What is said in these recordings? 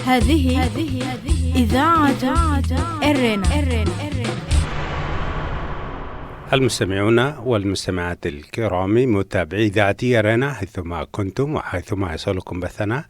هذه إذاعة إرنا. المستمعون والمستمعات الكرام، متابعي إذاعة إرنا حيثما كنتم وحيثما يصلكم بثنا،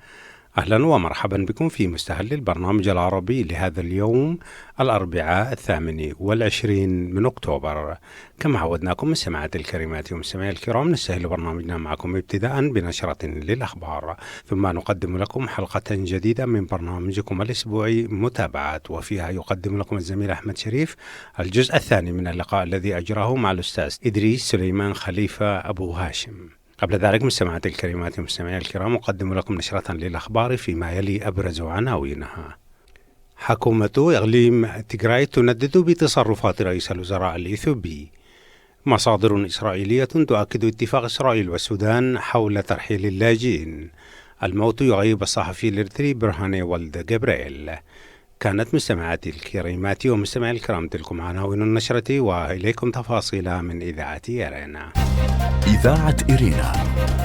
أهلا ومرحبا بكم في مستهل البرنامج العربي لهذا اليوم الأربعاء 28 من أكتوبر. كما عودناكم مستمعات الكريمات ومستمعي الكرام، نستهل برنامجنا معكم ابتداء بنشرة للأخبار، ثم نقدم لكم حلقة جديدة من برنامجكم الأسبوعي متابعات، وفيها يقدم لكم الزميل أحمد شريف الجزء الثاني من اللقاء الذي أجراه مع الأستاذ إدريس سليمان خليفة أبو هاشم. قبل ذلك مستمعات الكريمات ومستمعي الكرام، أقدم لكم نشرة للأخبار فيما يلي أبرز عناوينها. حكومة إقليم تيغراي تندد بتصرفات رئيس الوزراء الإثيوبي. مصادر إسرائيلية تؤكد اتفاق إسرائيل والسودان حول ترحيل اللاجئين. الموت يغيب الصحفي الإريتري برهاني والد جبريل. كانت مستمعاتي الكريمات ومستمعي الكرام تلكم عناوين النشرة، وإليكم تفاصيل من إذاعة إرينا. إذاعة إرينا،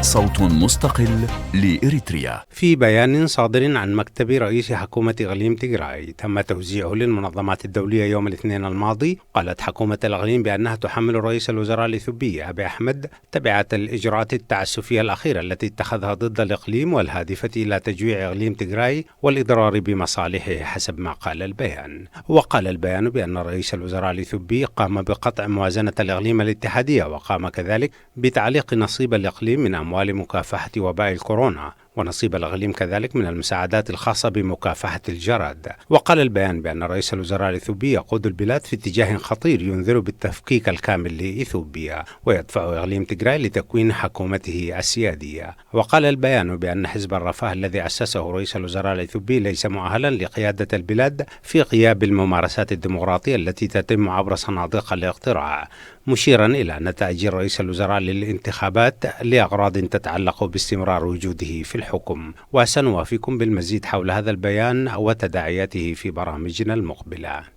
صوت مستقل لإريتريا. في بيان صادر عن مكتب رئيس حكومة إقليم تيغراي تم توزيعه للمنظمات الدولية يوم الاثنين الماضي، قالت حكومة الإقليم بأنها تحمل رئيس الوزراء الإثيوبي أبي أحمد تبعة الإجراءات التعسفية الأخيرة التي اتخذها ضد الإقليم والهادفة إلى تجويع إقليم تيغراي والإضرار بمصالحه حسب ما قال البيان. وقال البيان بأن رئيس الوزراء الإثيوبي قام بقطع موازنة الإقليم الاتحادية، وقام كذلك بتعليق نصيب الإقليم من أموال مكافحة وباء الكورونا، ونصيب الإقليم كذلك من المساعدات الخاصة بمكافحة الجراد. وقال البيان بأن رئيس الوزراء الإثيوبي يقود البلاد في اتجاه خطير ينذر بالتفكيك الكامل لإثيوبيا، ويدفع إقليم تيغراي لتكوين حكومته السيادية. وقال البيان بأن حزب الرفاه الذي أسسه رئيس الوزراء الإثيوبي ليس مؤهلا لقيادة البلاد في غياب الممارسات الديمقراطية التي تتم عبر صناديق الاقتراع، مشيرا إلى نتائج رئيس الوزراء للانتخابات لأغراض تتعلق باستمرار وجوده في الحكم. وسنوافيكم بالمزيد حول هذا البيان وتداعياته في برامجنا المقبلة.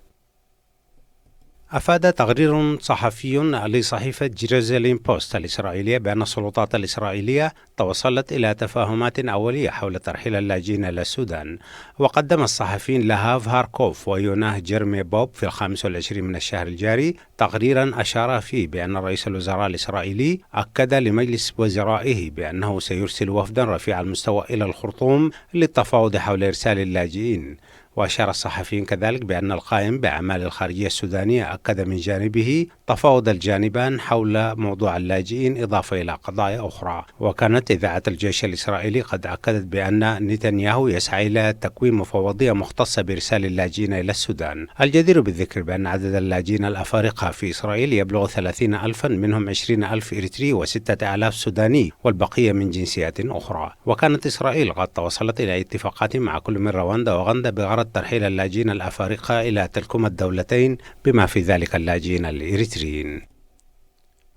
أفاد تقرير صحفي لصحيفة جيروزاليم بوست الإسرائيلية بأن السلطات الإسرائيلية توصلت إلى تفاهمات أولية حول ترحيل اللاجئين إلى السودان. وقدم الصحفيين لهاف هاركوف ويوناه جيرمي بوب في 25 من الشهر الجاري تقريرا أشار فيه بأن رئيس الوزراء الإسرائيلي أكد لمجلس وزرائه بأنه سيرسل وفدا رفيع المستوى إلى الخرطوم للتفاوض حول إرسال اللاجئين. وأشار الصحفيين كذلك بأن القائم بأعمال الخارجية السودانية أكد من جانبه تفاوض الجانبان حول موضوع اللاجئين إضافة إلى قضايا أخرى. وكانت إذاعة الجيش الإسرائيلي قد أكدت بأن نتنياهو يسعى إلى تكوين مفوضية مختصة بإرسال اللاجئين إلى السودان. الجدير بالذكر بأن عدد اللاجئين الأفارقة في إسرائيل يبلغ 30,000، منهم 20,000 إريتري و6,000 سوداني، والبقية من جنسيات أخرى. وكانت إسرائيل قد توصلت إلى اتفاقات مع كل من رواندا وغندا بغرض ترحيل اللاجئين الأفارقة إلى تلكما الدولتين، بما في ذلك اللاجئين الإريتريين.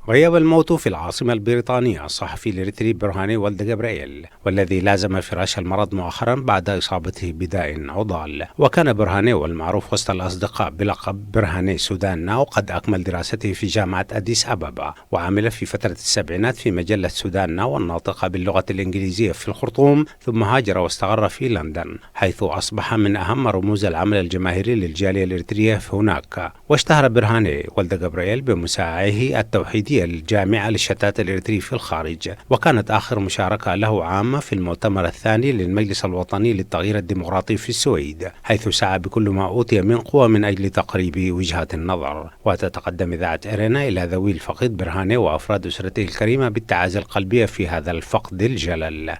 غيب الموت في العاصمة البريطانية الصحفي الإريتري برهاني والد جبريل، والذي لازم فراش المرض مؤخرا بعد إصابته بداء عضال. وكان برهاني والمعروف وسط الأصدقاء بلقب برهاني سودان ناو قد أكمل دراسته في جامعة أديس أبابا، وعمل في فترة السبعينات في مجلة سودان ناو الناطقة باللغة الإنجليزية في الخرطوم، ثم هاجر واستقر في لندن، حيث أصبح من أهم رموز العمل الجماهيري للجالية الإريترية هناك. واشتهر برهاني والد جبريل بمساعيه التوحيدية الجامعة للشتات الإريتري في الخارج. وكانت آخر مشاركة له عامة في المؤتمر الثاني للمجلس الوطني للتغيير الديمقراطي في السويد، حيث سعى بكل ما أوتي من قوة من أجل تقريب وجهات النظر. وتتقدم إذاعة إرينا إلى ذوي الفقيد برهاني وأفراد أسرته الكريمة بالتعازي القلبية في هذا الفقد الجلل.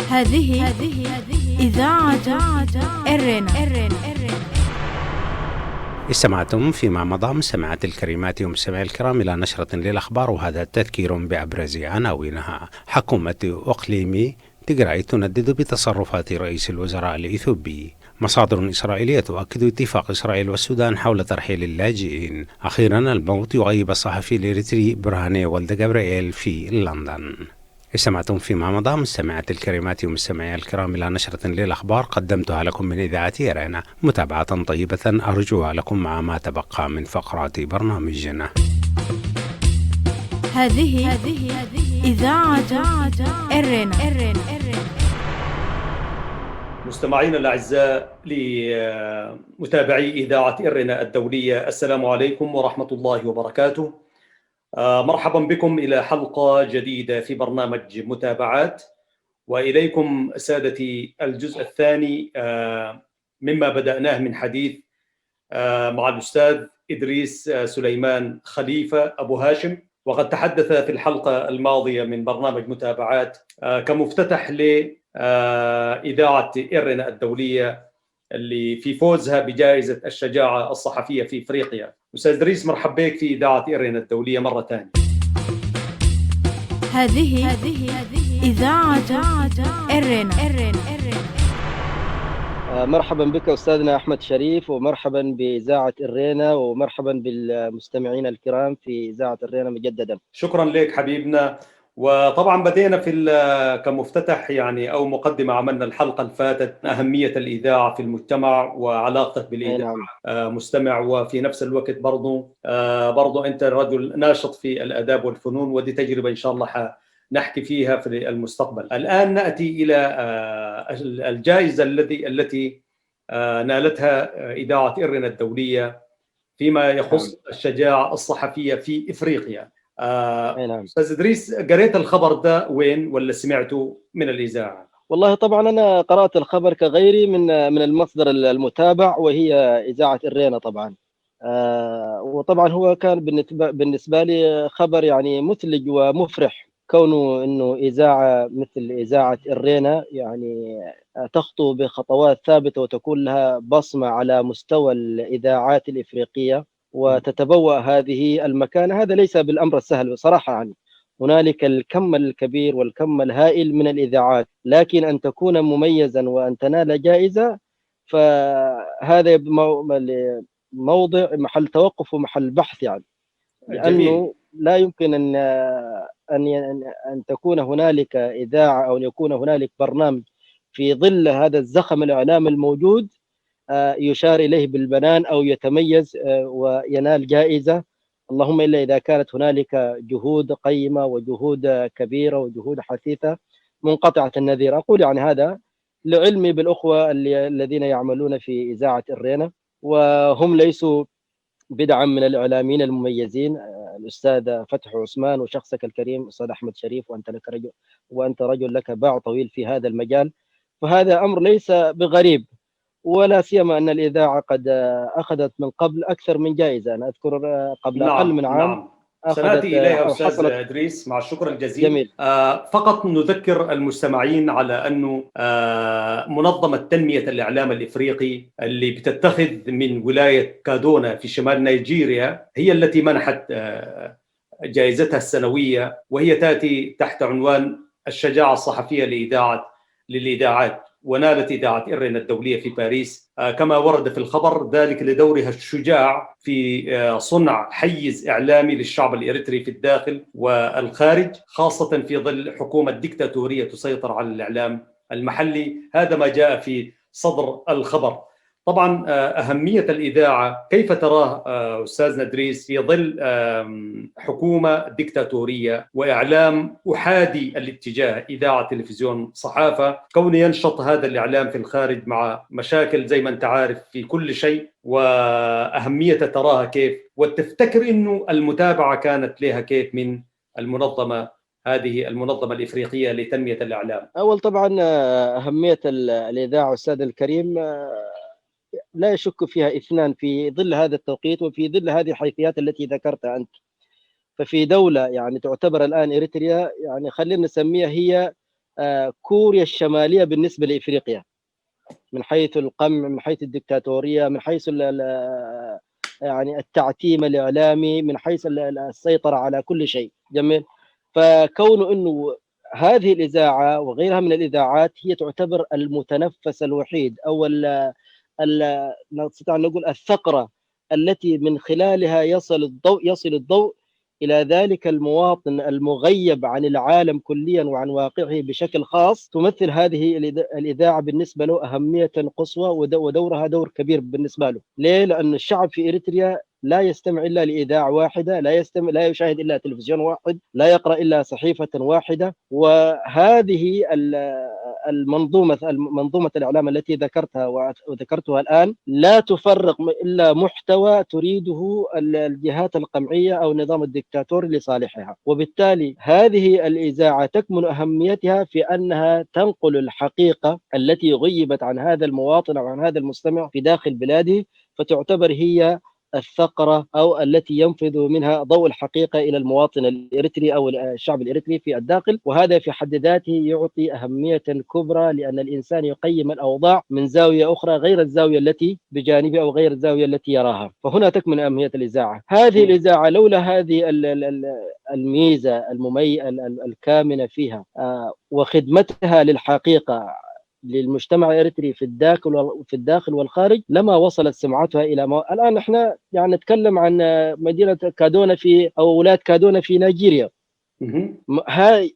هذه إذاعة إرينا. استمعتم فيما مضى مستمعات الكريمات ومستمعي الكرام إلى نشرة للأخبار، وهذا تذكير بأبرز عناوينها. حكومة إقليم تيغراي تندد بتصرفات رئيس الوزراء الإثيوبي. مصادر إسرائيلية تؤكد اتفاق إسرائيل والسودان حول ترحيل اللاجئين. أخيرا الموت يغيب الصحفي الإريتري برهاني والد جبريل في لندن. استمعتم فيما مضى مستمعات الكريمات ومستمعي الكرام إلى نشرة للأخبار قدمتها لكم من إذاعة إرينا. متابعة طيبة أرجوها لكم مع ما تبقى من فقرات برنامجنا. هذه إذاعة إرينا. مستمعينا الأعزاء لمتابعي إذاعة إرنا الدولية، السلام عليكم ورحمة الله وبركاته. مرحبا بكم إلى حلقة جديدة في برنامج متابعات، وإليكم سادتي الجزء الثاني مما بدأناه من حديث مع الأستاذ إدريس سليمان خليفة أبو هاشم. وقد تحدث في الحلقة الماضية من برنامج متابعات كمفتتح لإذاعة إرنا الدولية اللي في فوزها بجائزة الشجاعة الصحفية في إفريقيا. أستاذ إدريس، مرحبا بك في إذاعة إرنا الدولية مرة ثانية. هذه إذاعة إرنا. مرحبا بك أستاذنا أحمد شريف، ومرحبا بإذاعة إرينا، ومرحبا بالمستمعين الكرام في إذاعة إرينا مجددا. شكرا لك حبيبنا. وطبعا بدينا كمفتتح يعني أو مقدمة، عملنا الحلقة اللي فاتت أهمية الإذاعة في المجتمع وعلاقتك بالإذاعة. نعم. مستمع، وفي نفس الوقت برضو أنت رجل ناشط في الآداب والفنون، ودي تجربة إن شاء الله نحكي فيها في المستقبل. الآن نأتي إلى الجائزة التي نالتها إذاعة إرنا الدولية فيما يخص الشجاعة الصحفية في إفريقيا. أستاذ إدريس، قريت الخبر ده وين ولا سمعته من الإذاعة؟ والله طبعا أنا قرأت الخبر كغيري من المصدر المتابع، وهي إذاعة إرينا طبعا. وطبعا هو كان بالنسبة لي خبر يعني مثلج ومفرح، كونه انه اذاعه مثل اذاعه إرينا يعني تخطو بخطوات ثابته وتكون لها بصمه على مستوى الاذاعات الافريقيه وتتبوأ هذه المكانه، هذا ليس بالامر السهل بصراحه. يعني هنالك الكم الكبير والكم الهائل من الاذاعات، لكن ان تكون مميزا وان تنال جائزه فهذا موضع محل توقف ومحل بحث، يعني لانه لا يمكن أن تكون هنالك إذاعة أو أن يكون هنالك برنامج في ظل هذا الزخم الإعلامي الموجود يشار إليه بالبنان أو يتميز وينال جائزة، اللهم إلا إذا كانت هنالك جهود قيمة وجهود كبيرة وجهود حثيثة منقطعة النظير. أقول يعني هذا لعلمي بالأخوة الذين يعملون في إذاعة إرينا، وهم ليسوا بدعم من الإعلاميين المميزين، الأستاذ فتح عثمان وشخصك الكريم أستاذ أحمد شريف، وأنت رجل لك باع طويل في هذا المجال، فهذا أمر ليس بغريب، ولا سيما أن الإذاعة قد أخذت من قبل أكثر من جائزة. أنا أذكر قبل أقل من عام سنأتي إليها أستاذ إدريس مع الشكر الجزيل. جميل. فقط نذكر المستمعين على أنه منظمة تنمية الإعلام الإفريقي اللي بتتخذ من ولاية كادونا في شمال نيجيريا هي التي منحت جائزتها السنوية، وهي تأتي تحت عنوان الشجاعة الصحفية للإذاعات، ونالت إذاعة إرنا الدولية في باريس كما ورد في الخبر ذلك لدورها الشجاع في صنع حيز إعلامي للشعب الإريتري في الداخل والخارج، خاصة في ظل حكومة ديكتاتورية تسيطر على الإعلام المحلي. هذا ما جاء في صدر الخبر. طبعا أهمية الإذاعة كيف تراه أستاذ إدريس في ظل حكومة ديكتاتورية وإعلام أحادي الاتجاه، إذاعة، تلفزيون، صحافة، كون ينشط هذا الإعلام في الخارج مع مشاكل زي ما أنت عارف في كل شيء، وأهمية تراها كيف، وتفتكر أنه المتابعة كانت لها كيف من هذه المنظمة الإفريقية لتنمية الإعلام؟ أول طبعا أهمية الإذاعة أستاذ الكريم لا يشك فيها اثنان في ظل هذا التوقيت وفي ظل هذه الحيثيات التي ذكرتها أنت. ففي دولة يعني تعتبر الآن إريتريا يعني خلينا نسميها هي كوريا الشمالية بالنسبة لإفريقيا، من حيث القمع، من حيث الدكتاتورية، من حيث يعني التعتيم الإعلامي، من حيث السيطرة على كل شيء. جميل. فكون أنه هذه الإذاعة وغيرها من الإذاعات هي تعتبر المتنفس الوحيد أو نستطيع أن نقول الثقرة التي من خلالها يصل الضوء إلى ذلك المواطن المغيب عن العالم كليا وعن واقعه بشكل خاص، تمثل هذه الإذاعة بالنسبة له أهمية قصوى ودورها دور كبير بالنسبة له. ليه؟ لأن الشعب في إريتريا لا يستمع إلا لإذاعة واحدة، لا يشاهد إلا تلفزيون واحد، لا يقرأ إلا صحيفة واحدة، وهذه منظومة الإعلام التي ذكرتها وذكرتها الآن لا تفرق إلا محتوى تريده الجهات القمعية أو النظام الدكتاتوري لصالحها، وبالتالي هذه الإذاعة تكمن أهميتها في أنها تنقل الحقيقة التي غيبت عن هذا المواطن أو عن هذا المستمع في داخل بلاده، فتعتبر هي الثغرة أو التي ينفذ منها ضوء الحقيقة إلى المواطن الإريتري أو الشعب الإريتري في الداخل. وهذا في حد ذاته يعطي أهمية كبرى، لأن الإنسان يقيم الأوضاع من زاوية أخرى غير الزاوية التي بجانبه أو غير الزاوية التي يراها، فهنا تكمن أهمية الإذاعة. هذه الإذاعة لولا هذه الميزة الكامنة فيها وخدمتها للحقيقة للمجتمع الإريتري في الداخل والخارج لما وصلت سمعتها إلى الآن احنا يعني نتكلم عن مدينة كادونا أو ولاية كادونا في نيجيريا.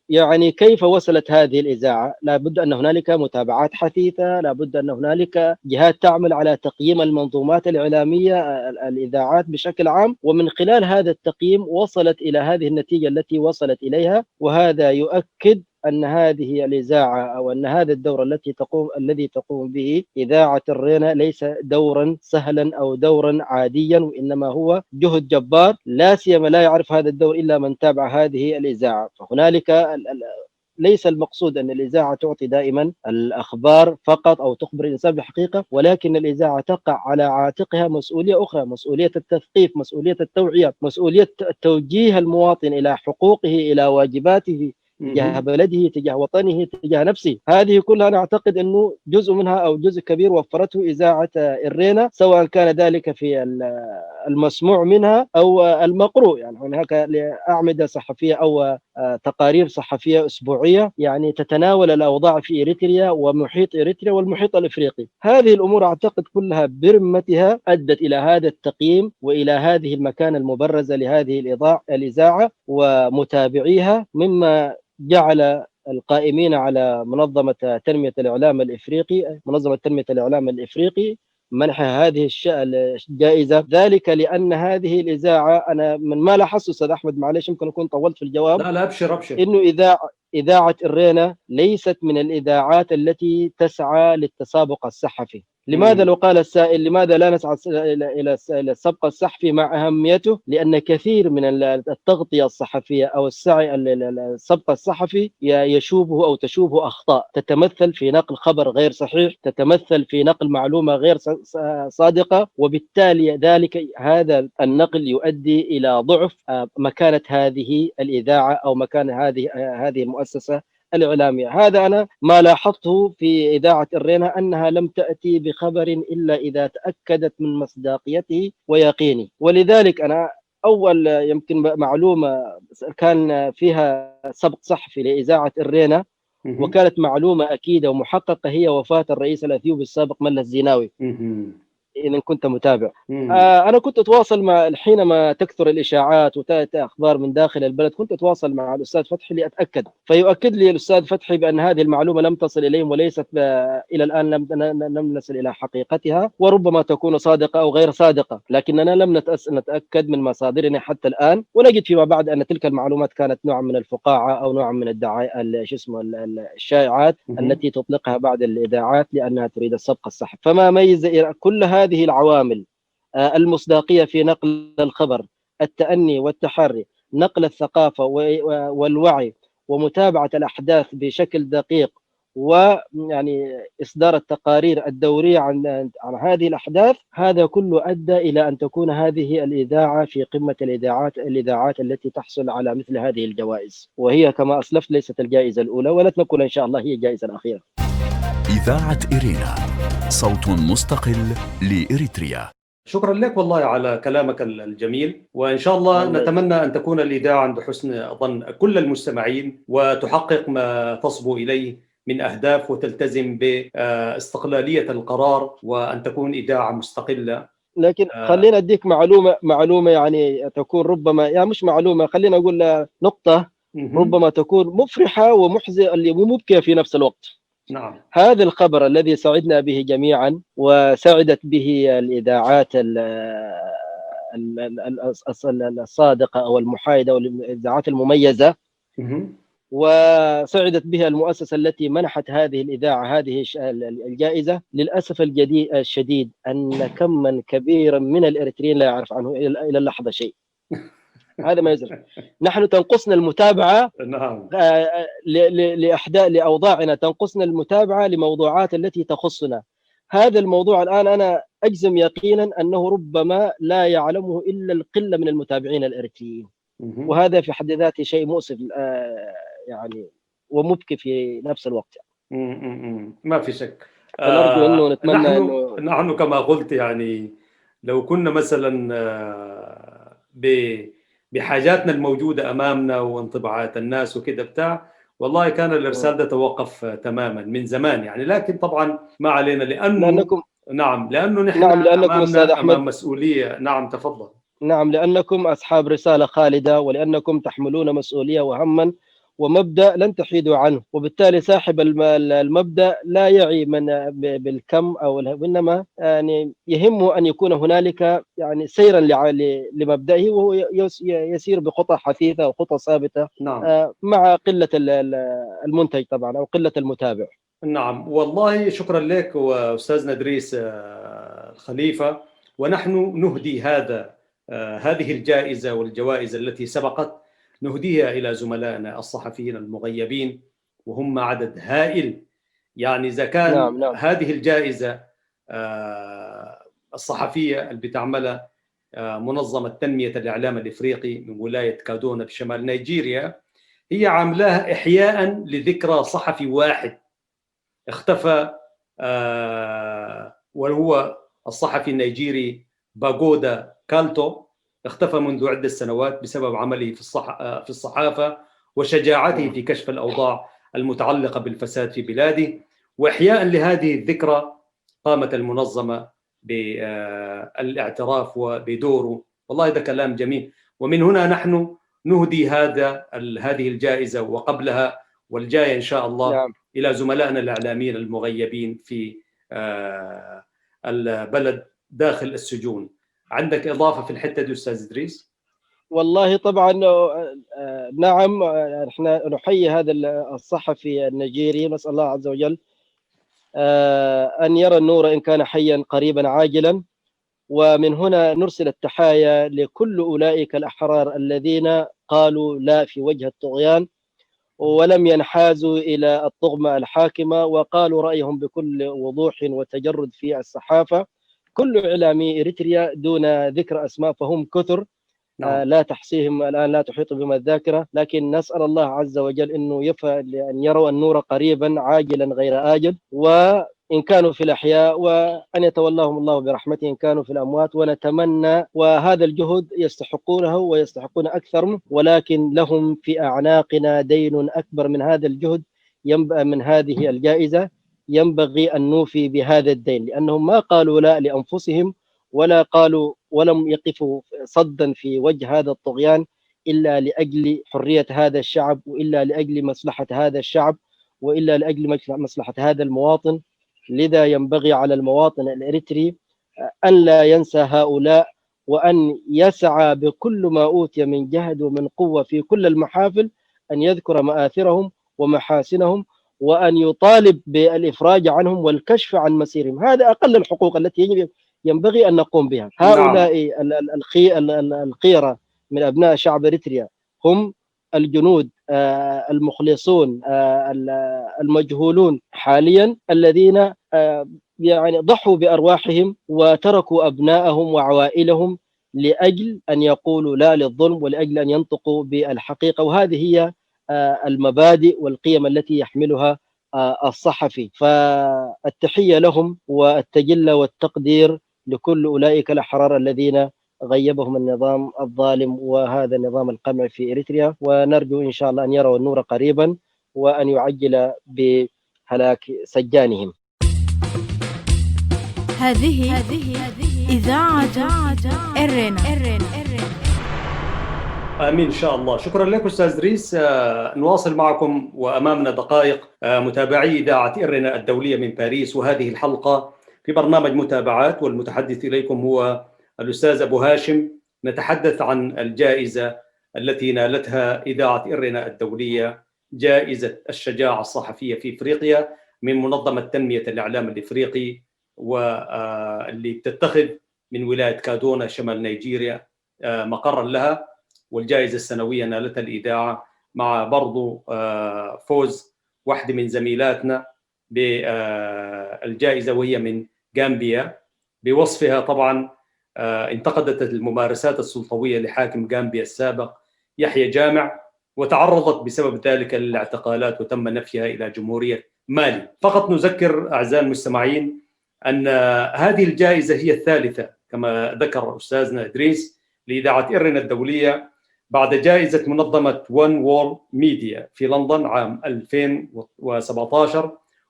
يعني كيف وصلت هذه الإذاعة؟ لابد أن هنالك متابعات حثيثة، لابد أن هنالك جهات تعمل على تقييم المنظومات الإعلامية الإذاعات بشكل عام، ومن خلال هذا التقييم وصلت إلى هذه النتيجة التي وصلت إليها. وهذا يؤكد أن هذه الإذاعة أو أن هذا الدور الذي تقوم به إذاعة الرينا ليس دورا سهلا أو دورا عاديا، وإنما هو جهد جبار، لا سيما لا يعرف هذا الدور إلا من تابع هذه الإذاعة. فهنالك ليس المقصود أن الإذاعة تعطي دائما الأخبار فقط أو تخبر الإنسان بحقيقة، ولكن الإذاعة تقع على عاتقها مسؤولية أخرى، مسؤولية التثقيف، مسؤولية التوعية، مسؤولية توجيه المواطن إلى حقوقه، إلى واجباته تجاه بلده، تجاه وطنه، تجاه نفسه. هذه كلها أنا أعتقد أنه جزء منها أو جزء كبير وفرته إذاعة الرينا، سواء كان ذلك في المسموع منها أو المقروء. يعني هناك أعمدة صحفية أو تقارير صحفية أسبوعية يعني تتناول الأوضاع في إريتريا ومحيط إريتريا والمحيط الإفريقي. هذه الأمور أعتقد كلها برمتها أدت إلى هذا التقييم وإلى هذه المكانة المبرزة لهذه الإذاعة ومتابعيها، مما جعل القائمين على منظمة تنمية الإعلام الإفريقي منحها هذه الجائزة، ذلك لأن هذه الإذاعة، أنا من ما لاحظت أستاذ أحمد معلش يمكن أكون طولت في الجواب، لا أبشر إنه إذاعة الرينا ليست من الإذاعات التي تسعى للتسابق الصحفي. لماذا لو قال السائل لماذا لا نسعى إلى السبق الصحفي مع أهميته؟ لأن كثير من التغطية الصحفية أو السعي السبق الصحفي يشوبه أو تشوبه أخطاء تتمثل في نقل خبر غير صحيح، تتمثل في نقل معلومة غير صادقة، وبالتالي ذلك هذا النقل يؤدي إلى ضعف مكانة هذه الإذاعة أو مكان هذه المؤسسة الإعلامية. هذا أنا ما لاحظته في إذاعة الرينا، أنها لم تأتي بخبر إلا إذا تأكدت من مصداقيته ويقينه. ولذلك أنا أول يمكن معلومة كان فيها سبق صحفي لإذاعة الرينا وكانت معلومة أكيدة ومحققة هي وفاة الرئيس الأثيوبي السابق ملس زيناوي، إن كنت متابع. أنا كنت أتواصل حينما تكثر الإشاعات وتأتي أخبار من داخل البلد، كنت أتواصل مع الأستاذ فتحي لأتأكد، فيؤكد لي الأستاذ فتحي بأن هذه المعلومة لم تصل إليهم وليست إلى الآن لم نصل إلى حقيقتها، وربما تكون صادقة أو غير صادقة، لكننا لم نتأكد من مصادرنا حتى الآن، ونجد فيما بعد أن تلك المعلومات كانت نوع من الفقاعة أو نوع من الشائعات التي تطلقها بعض الإذاعات لأنها تريد السبق الصحفي. فما ميز كل هذه العوامل، المصداقية في نقل الخبر، التأني والتحري، نقل الثقافة والوعي، ومتابعة الأحداث بشكل دقيق، ويعني إصدار التقارير الدورية عن هذه الأحداث، هذا كله أدى إلى أن تكون هذه الإذاعة في قمة الإذاعات التي تحصل على مثل هذه الجوائز، وهي كما أسلفت ليست الجائزة الأولى ولا تكون إن شاء الله هي الجائزة الأخيرة. إذاعة إرينا، صوت مستقل لإريتريا. شكرا لك والله على كلامك الجميل، وإن شاء الله نتمنى أن تكون الإذاعة عند حسن ظن كل المستمعين وتحقق ما تصبو إليه من أهداف وتلتزم باستقلالية القرار وأن تكون إذاعة مستقلة. لكن خلينا أديك معلومة يعني تكون ربما يعني مش معلومة، خلينا أقول نقطة ربما تكون مفرحة ومحزنة ومبكية في نفس الوقت. نعم. هذا الخبر الذي سعدنا به جميعا وسعدت به الإذاعات الصادقة أو المحايدة والإذاعات المميزة، وسعدت بها المؤسسة التي منحت هذه الإذاعة هذه الجائزة. للأسف الشديد أن كما كبيرا من الإريتريين لا يعرف عنه إلى اللحظة شيء. هذا ما يزال. نحن تنقصنا المتابعة نعم لأوضاعنا، تنقصنا المتابعة لموضوعات التي تخصنا. هذا الموضوع الآن أنا أجزم يقينا أنه ربما لا يعلمه إلا القلة من المتابعين الإريتريين، وهذا في حد ذاته شيء مؤسف يعني ومبكي في نفس الوقت. ما في شك. نرجو أنه نتمنى نحن كما قلت يعني لو كنا مثلا بحاجاتنا الموجودة أمامنا وانطباعات الناس وكده بتاع، والله كان الإرسال ده توقف تماما من زمان يعني. لكن طبعا ما علينا لأنه لأنه نحن أمام مسؤولية. نعم تفضل. نعم، لأنكم أصحاب رسالة خالدة، ولأنكم تحملون مسؤولية وهما ومبدأ لن تحيدوا عنه، وبالتالي صاحب المبدأ لا يعي من بالكم أو وإنما يعني يهمه أن يكون هنالك يعني سيرا لمبدئه، وهو يسير بخطى حثيثة وخطى ثابتة. نعم. مع قلة المنتج طبعا أو قلة المتابع. نعم والله شكرا لك وأستاذنا إدريس الخليفة. ونحن نهدي هذه الجائزة والجوائز التي سبقت نهديها إلى زملائنا الصحفيين المغيبين، وهم عدد هائل. يعني إذا كان هذه الجائزة الصحفية اللي بتعملها منظمة تنمية الإعلام الإفريقي من ولاية كادونا بشمال نيجيريا، هي عاملاها إحياء لذكرى صحفي واحد اختفى، وهو الصحفي النيجيري باغودا كالتو. اختفى منذ عدة سنوات بسبب عمله في الصحافة وشجاعته في كشف الأوضاع المتعلقة بالفساد في بلاده. وإحياء لهذه الذكرى قامت المنظمة بالاعتراف وبدوره. والله ده كلام جميل. ومن هنا نحن نهدي هذه الجائزة وقبلها والجاية إن شاء الله إلى زملائنا الإعلاميين المغيبين في البلد داخل السجون. عندك إضافة في الحتة دي أستاذ إدريس؟ والله طبعا نعم، احنا نحيي هذا الصحفي النيجيري، نسأل الله عز وجل أن يرى النور إن كان حيا قريبا عاجلا. ومن هنا نرسل التحايا لكل أولئك الأحرار الذين قالوا لا في وجه الطغيان ولم ينحازوا إلى الطغمة الحاكمة وقالوا رأيهم بكل وضوح وتجرد في الصحافة. كل إعلامي إريتريا دون ذكر أسماء فهم كثر لا تحصيهم الآن، لا تحيط بهم الذاكرة. لكن نسأل الله عز وجل أنه أن يروا النور قريبا عاجلا غير آجل، وإن كانوا في الأحياء وأن يتولاهم الله برحمته إن كانوا في الأموات. ونتمنى، وهذا الجهد يستحقونه ويستحقون أكثر، ولكن لهم في أعناقنا دين أكبر من هذا الجهد، ينبأ من هذه الجائزة. ينبغي أن نوفي بهذا الدين، لأنهم ما قالوا لا لأنفسهم ولا قالوا ولم يقفوا صدا في وجه هذا الطغيان إلا لأجل حرية هذا الشعب، وإلا لأجل مصلحة هذا الشعب، وإلا لأجل مصلحة هذا المواطن. لذا ينبغي على المواطن الإريتري أن لا ينسى هؤلاء، وأن يسعى بكل ما أوتي من جهد ومن قوة في كل المحافل أن يذكر مآثرهم ومحاسنهم، وأن يطالب بالإفراج عنهم والكشف عن مسيرهم. هذا أقل الحقوق التي ينبغي أن نقوم بها. هؤلاء الخيرة من أبناء شعب إريتريا هم الجنود المخلصون المجهولون حاليا، الذين يعني ضحوا بأرواحهم وتركوا أبنائهم وعوائلهم لأجل أن يقولوا لا للظلم ولأجل أن ينطقوا بالحقيقة. وهذه هي المبادئ والقيم التي يحملها الصحفي. فالتحية لهم والتجلى والتقدير لكل أولئك الأحرار الذين غيبهم النظام الظالم وهذا النظام القمعي في إريتريا. ونرجو إن شاء الله أن يروا النور قريبا وأن يعجل بهلاك سجانهم. هذه إذاعة إرينا. آمين إن شاء الله. شكرا لك أستاذ إدريس. نواصل معكم وأمامنا دقائق. متابعي إذاعة إرينا الدولية من باريس، وهذه الحلقة في برنامج متابعات، والمتحدث إليكم هو الأستاذ أبو هاشم. نتحدث عن الجائزة التي نالتها إذاعة إرينا الدولية جائزة الشجاعة الصحفية في إفريقيا من منظمة تنمية الإعلام الإفريقي، واللي بتتخذ من ولاية كادونا شمال نيجيريا مقرا لها. والجائزة السنوية نالتها الإذاعة مع برضو فوز واحدة من زميلاتنا بالجائزة وهي من غامبيا، بوصفها طبعا انتقدت الممارسات السلطوية لحاكم غامبيا السابق يحيى جامع، وتعرضت بسبب ذلك للاعتقالات وتم نفيها إلى جمهورية مالي. فقط نذكر أعزائي المستمعين أن هذه الجائزة هي الثالثة كما ذكر أستاذنا إدريس لإذاعة إرنا الدولية بعد جائزة منظمة وان وول ميديا في لندن عام 2017،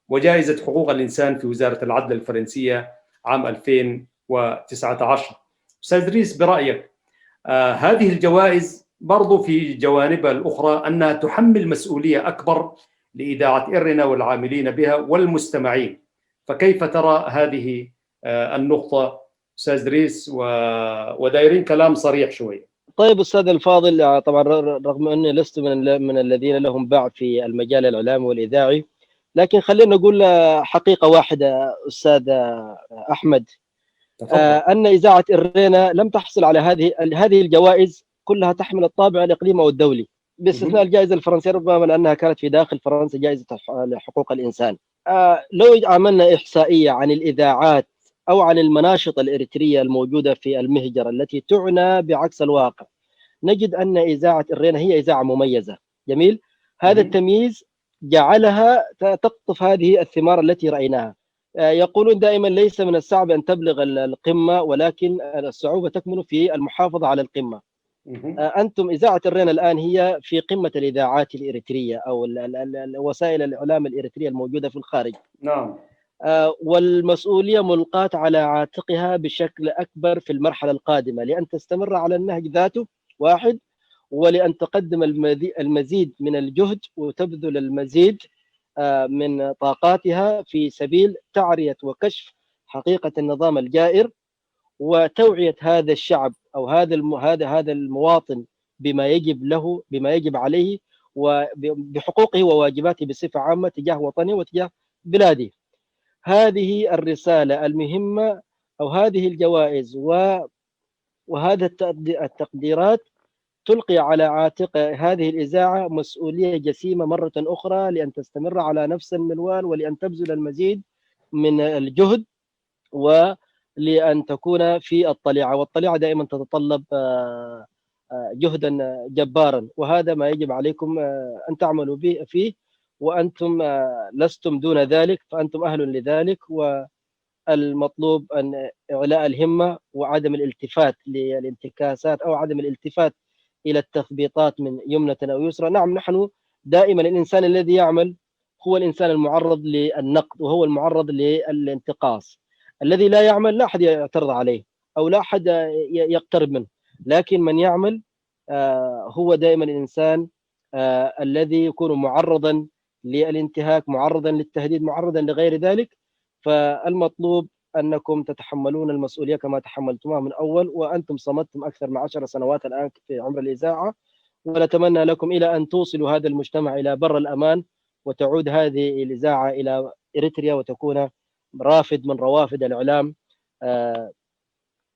وجائزة حقوق الإنسان في وزارة العدل الفرنسية عام 2019. أستاذ إدريس، برأيك هذه الجوائز برضو في جوانبها الأخرى أنها تحمل مسؤولية أكبر لإذاعة إرنا والعاملين بها والمستمعين، فكيف ترى هذه النقطة أستاذ إدريس؟ ودايرين كلام صريح شوي. طيب أستاذ الفاضل، طبعا رغم أني لست من الذين لهم باع في المجال الإعلامي والإذاعي، لكن خلينا نقول حقيقة واحدة أستاذ أحمد، أن إذاعة إرنا لم تحصل على هذه الجوائز كلها تحمل الطابع الإقليمي أو الدولي، باستثناء الجائزة الفرنسية ربما لأنها كانت في داخل فرنسا، جائزة حقوق الإنسان. لو عملنا إحصائية عن الإذاعات أو عن المناشط الإريترية الموجودة في المهجر التي تعنى بعكس الواقع، نجد أن إذاعة إرنا هي إذاعة مميزة. جميل. هذا التمييز جعلها تقطف هذه الثمار التي رأيناها. يقولون دائما ليس من الصعب أن تبلغ القمة، ولكن الصعوبة تكمن في المحافظة على القمة. أنتم إذاعة إرنا الآن هي في قمة الإذاعات الإريترية أو وسائل الإعلام الإريترية الموجودة في الخارج. نعم. والمسؤولية ملقاة على عاتقها بشكل أكبر في المرحلة القادمة لأن تستمر على النهج ذاته واحد، ولأن تقدم المزيد من الجهد وتبذل المزيد من طاقاتها في سبيل تعرية وكشف حقيقة النظام الجائر، وتوعية هذا الشعب أو هذا المواطن بما يجب له، بما يجب عليه، وبحقوقه وواجباته بصفة عامة تجاه وطنه وتجاه بلاده. هذه الرسالة المهمة أو هذه الجوائز وهذا التقديرات تلقي على عاتق هذه الإذاعة مسؤولية جسيمة مرة أخرى لأن تستمر على نفس المنوال، ولأن تبذل المزيد من الجهد، ولأن تكون في الطليعة، والطليعة دائما تتطلب جهدا جبارا، وهذا ما يجب عليكم أن تعملوا فيه، وأنتم لستم دون ذلك، فأنتم أهل لذلك. والمطلوب أن إعلاء الهمة وعدم الالتفات للانتكاسات أو عدم الالتفات إلى التثبيطات من يمنة أو يسرى. نعم، نحن دائما الإنسان الذي يعمل هو الإنسان المعرض للنقد وهو المعرض للانتقاص. الذي لا يعمل لا أحد يعترض عليه أو لا أحد يقترب منه، لكن من يعمل هو دائما الإنسان الذي يكون معرضا للانتهاك، معرضا للتهديد، معرضا لغير ذلك. فالمطلوب أنكم تتحملون المسؤولية كما تحملتموها من أول، وأنتم صمدتم أكثر من 10 سنوات الآن في عمر الإذاعة، ونتمنى لكم إلى أن توصلوا هذا المجتمع إلى بر الأمان، وتعود هذه الإذاعة إلى إريتريا وتكون رافد من روافد الإعلام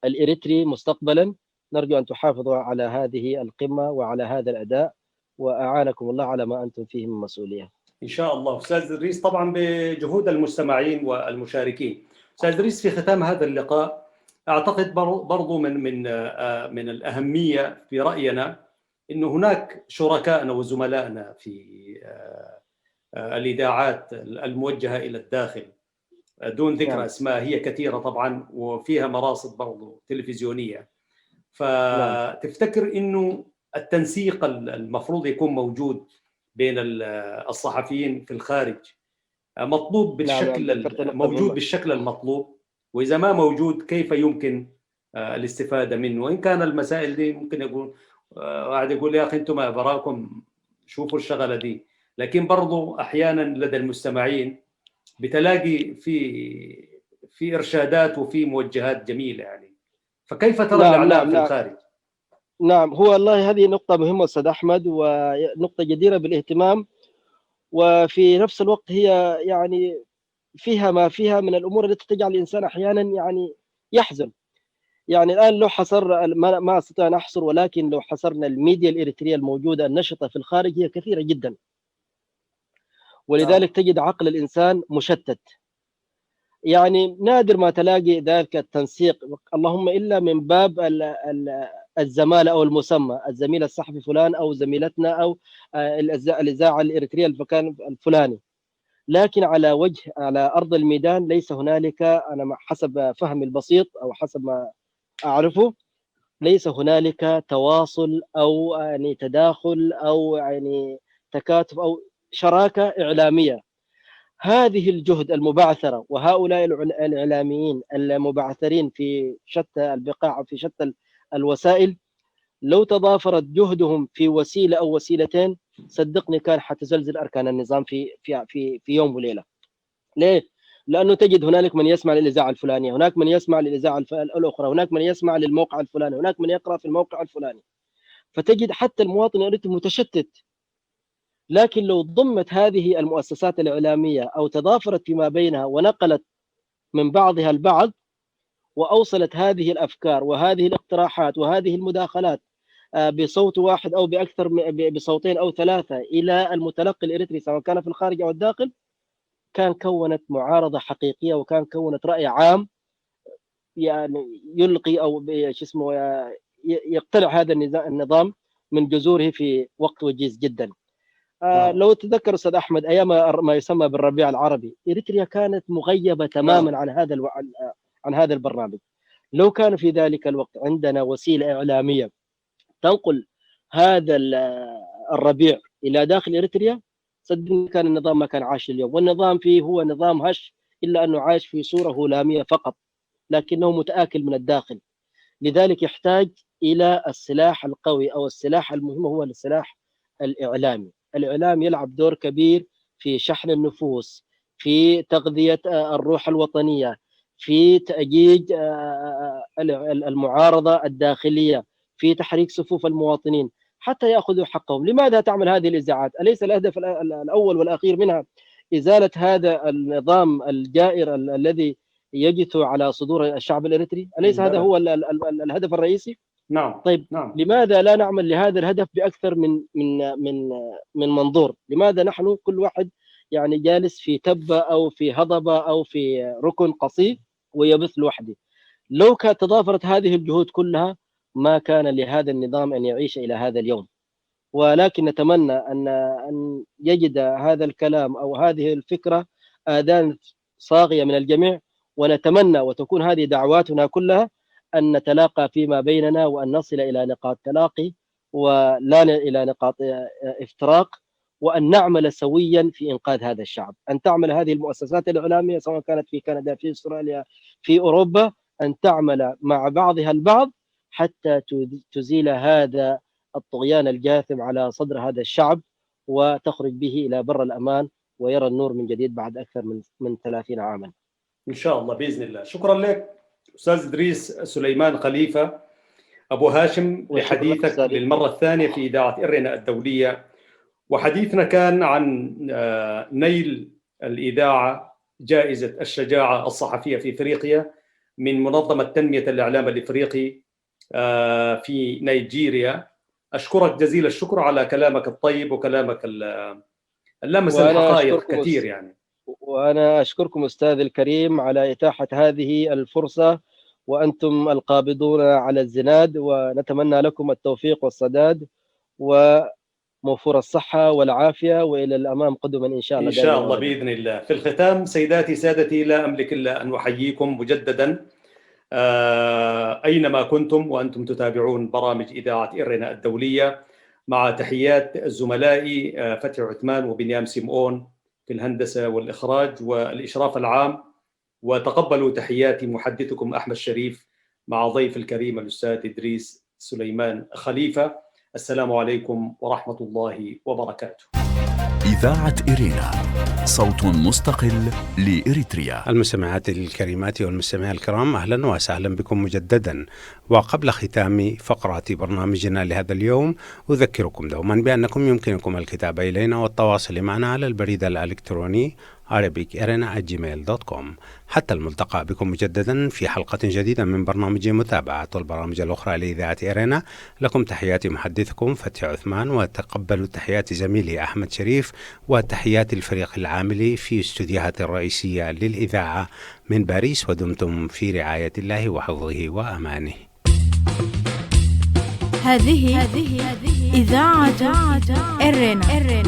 الإريتري مستقبلا. نرجو أن تحافظوا على هذه القمة وعلى هذا الأداء، وأعانكم الله على ما أنتم فيه من مسؤولية إن شاء الله. أستاذ إدريس، طبعا بجهود المستمعين والمشاركين. أستاذ إدريس، في ختام هذا اللقاء أعتقد برضو من الأهمية في رأينا أن هناك شركائنا وزملائنا في الإذاعات الموجهة إلى الداخل دون ذكر أسماء، هي كثيرة طبعا وفيها مراصد برضو تلفزيونية. فتفتكر أنه التنسيق المفروض يكون موجود بين الصحفيين في الخارج مطلوب بالشكل موجود بالشكل المطلوب؟ وإذا ما موجود كيف يمكن الاستفادة منه؟ وإن كان المسائل دي ممكن يقول واحد يقول يا أخي أنتم ما براكم شوفوا الشغلة دي، لكن برضو أحيانا لدى المستمعين بتلاقي في إرشادات وفي موجهات جميلة يعني. فكيف ترى الإعلام في الخارج؟ نعم، هو والله هذه نقطة مهمة أستاذ أحمد، ونقطة جديرة بالاهتمام، وفي نفس الوقت هي يعني فيها ما فيها من الأمور التي تجعل الإنسان أحيانا يعني يحزن. يعني الآن لو حصر ما أستطيع أن أحصر، ولكن لو حصرنا الميديا الإريترية الموجودة النشطة في الخارج هي كثيرة جدا، ولذلك تجد عقل الإنسان مشتت. يعني نادر ما تلاقي ذلك التنسيق، اللهم إلا من باب الزمالة أو المسمى، الزميل الصحفي فلان أو زميلتنا أو الإذاعة الإريترية المكان الفلاني. لكن على أرض الميدان ليس هنالك، أنا حسب فهمي البسيط أو حسب ما أعرفه، ليس هنالك تواصل أو يعني تداخل أو يعني تكاتف أو شراكة إعلامية. هذه الجهد المبعثرة وهؤلاء الإعلاميين المبعثرين في شتى البقاع وفي شتى الوسائل، لو تضافرت جهدهم في وسيلة أو وسيلتين صدقني كان حتزلزل أركان النظام في يوم وليلة. ليه؟ لأنه تجد هنالك من يسمع للإذاعة الفلانية، هناك من يسمع للإذاعة الأخرى، هناك من يسمع للموقع الفلاني، هناك من يقرأ في الموقع الفلاني، فتجد حتى المواطن الإريتري متشتت. لكن لو ضمت هذه المؤسسات الإعلامية أو تضافرت فيما بينها ونقلت من بعضها البعض وأوصلت هذه الأفكار وهذه الاقتراحات وهذه المداخلات بصوت واحد أو بأكثر بصوتين أو ثلاثة إلى المتلقي الإريتري سواء كان في الخارج أو الداخل، كان كونت معارضة حقيقية وكان كونت رأي عام يعني يلقي أو يقتلع هذا النظام من جذوره في وقت وجيز جدا. لو تذكر أستاذ أحمد أيام ما يسمى بالربيع العربي، إريتريا كانت مغيبة تماما عن هذا البرنامج. لو كان في ذلك الوقت عندنا وسيلة إعلامية تنقل هذا الربيع إلى داخل إريتريا، صدقني كان النظام ما كان عاش اليوم. والنظام فيه هو نظام هش، إلا أنه عايش في صورة هلامية فقط، لكنه متآكل من الداخل. لذلك يحتاج إلى السلاح القوي أو السلاح المهم، هو السلاح الإعلامي. الإعلام يلعب دور كبير في شحن النفوس، في تغذية الروح الوطنية، في تأجيج المعارضة الداخلية، في تحريك صفوف المواطنين حتى يأخذوا حقهم. لماذا تعمل هذه الإذاعات؟ أليس الهدف الأول والأخير منها إزالة هذا النظام الجائر الذي يجث على صدور الشعب الإريتري؟ أليس هذا هو الهدف الرئيسي؟ نعم. طيب نعم. لماذا لا نعمل لهذا الهدف بأكثر من منظور؟ لماذا نحن كل واحد يعني جالس في تبة أو في هضبة أو في ركن قصير ويبث لوحده؟ لو كانت تضافرت هذه الجهود كلها ما كان لهذا النظام أن يعيش إلى هذا اليوم. ولكن نتمنى أن يجد هذا الكلام أو هذه الفكرة آذان صاغية من الجميع، ونتمنى وتكون هذه دعواتنا كلها أن نتلاقى فيما بيننا وأن نصل إلى نقاط تلاقي ولا إلى نقاط افتراق، وأن نعمل سويا في إنقاذ هذا الشعب. أن تعمل هذه المؤسسات الإعلامية سواء كانت في كندا، في أستراليا، في أوروبا، أن تعمل مع بعضها البعض حتى تزيل هذا الطغيان الجاثم على صدر هذا الشعب وتخرج به إلى بر الأمان ويرى النور من جديد بعد أكثر من 30 عاما إن شاء الله بإذن الله. شكرا لك أستاذ إدريس سليمان خليفة أبو هاشم لحديثك للمرة الثانية في إذاعة إرنا الدولية. وحديثنا كان عن نيل الإذاعة جائزة الشجاعة الصحفية في إفريقيا من منظمة تنمية الإعلام الإفريقي في نيجيريا. أشكرك جزيل الشكر على كلامك الطيب وكلامك اللامس الحقائق كثير يعني. وأنا أشكركم أستاذ الكريم على إتاحة هذه الفرصة، وأنتم القابضون على الزناد، ونتمنى لكم التوفيق والسداد وموفور الصحة والعافية، وإلى الأمام قدما إن شاء الله. إن شاء الله بإذن الله. في الختام سيداتي سادتي، لا أملك إلا أن أحييكم مجددا أينما كنتم وأنتم تتابعون برامج إذاعة إرنا الدولية، مع تحيات زملائي فتحي عثمان وبنيام سيمون في الهندسة والإخراج والإشراف العام. وتقبلوا تحياتي محدثكم أحمد شريف مع ضيف الكريم الأستاذ إدريس سليمان خليفة. السلام عليكم ورحمة الله وبركاته. إذاعة إرينا، صوت مستقل لإريتريا. المستمعات الكريمات والمستمعين الكرام، أهلا وسهلا بكم مجددا. وقبل ختام فقرات برنامجنا لهذا اليوم، أذكركم دوما بأنكم يمكنكم الكتابة إلينا والتواصل معنا على البريد الإلكتروني arabicirena@gmail.com. حتى الملتقى بكم مجددا في حلقة جديدة من برنامج متابعة والبرامج الأخرى لإذاعة إرينا. لكم تحياتي محدثكم فتحي عثمان، وتقبلوا تحيات زميلي أحمد شريف، وتحيات الفريق العامل في استوديوهات الرئيسية للإذاعة من باريس، ودمتم في رعاية الله وحفظه وأمانه. هذه إذاعة إرينا.